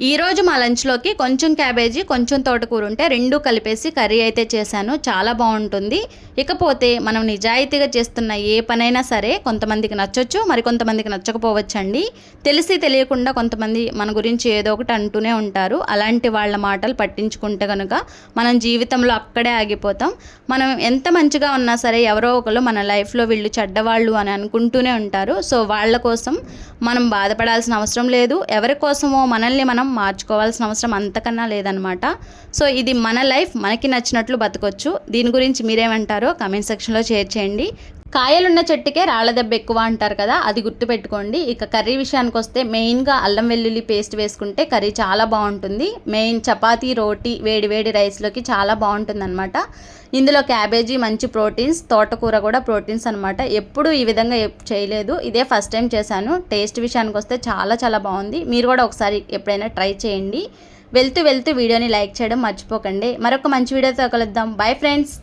ఈరోజు మా లంచ్లోకి కొంచెం క్యాబేజీ కొంచెం తోటకూర ఉంటే రెండు కలిపేసి కర్రీ అయితే చేశాను. చాలా బాగుంటుంది. ఇకపోతే మనం నిజాయితీగా చేస్తున్న ఏ పనైనా సరే కొంతమందికి నచ్చొచ్చు, మరి కొంతమందికి నచ్చకపోవచ్చండి. తెలిసి తెలియకుండా కొంతమంది మన గురించి ఏదో ఒకటి అంటూనే ఉంటారు. అలాంటి వాళ్ళ మాటలు పట్టించుకుంటే కనుక మనం జీవితంలో అక్కడే ఆగిపోతాం. మనం ఎంత మంచిగా ఉన్నా సరే ఎవరో ఒకరు మన లైఫ్లో వీళ్ళు చెడ్డవాళ్ళు అని అనుకుంటూనే ఉంటారు. సో వాళ్ళ కోసం మనం బాధపడాల్సిన అవసరం లేదు. ఎవరి కోసమో మనల్ని మనం మార్చుకోవాల్సిన అవసరం అంతకన్నా లేదనమాట. సో ఇది మన లైఫ్, మనకి నచ్చినట్లు బతకొచ్చు. దీని గురించి మీరేమంటారో కామెంట్ సెక్షన్లో షేర్ చేయండి. కాయలున్న చెట్టుకే రాళ్ళ దెబ్బ ఎక్కువ అంటారు కదా, అది గుర్తుపెట్టుకోండి. ఇక కర్రీ విషయానికి వస్తే మెయిన్గా అల్లం వెల్లుల్లి పేస్ట్ వేసుకుంటే కర్రీ చాలా బాగుంటుంది. మెయిన్ చపాతీ, రోటీ, వేడి వేడి రైస్లోకి చాలా బాగుంటుంది అనమాట. ఇందులో క్యాబేజీ మంచి ప్రోటీన్స్, తోటకూర కూడా ప్రోటీన్స్ అనమాట. ఎప్పుడు ఈ విధంగా చేయలేదు, ఇదే ఫస్ట్ టైం చేశాను. టేస్ట్ విషయానికి వస్తే చాలా చాలా బాగుంది. మీరు కూడా ఒకసారి ఎప్పుడైనా ట్రై చేయండి. వెళ్తూ వెళ్తూ వీడియోని లైక్ చేయడం మర్చిపోకండి. మరొక మంచి వీడియోతో కలుద్దాం. Bye friends.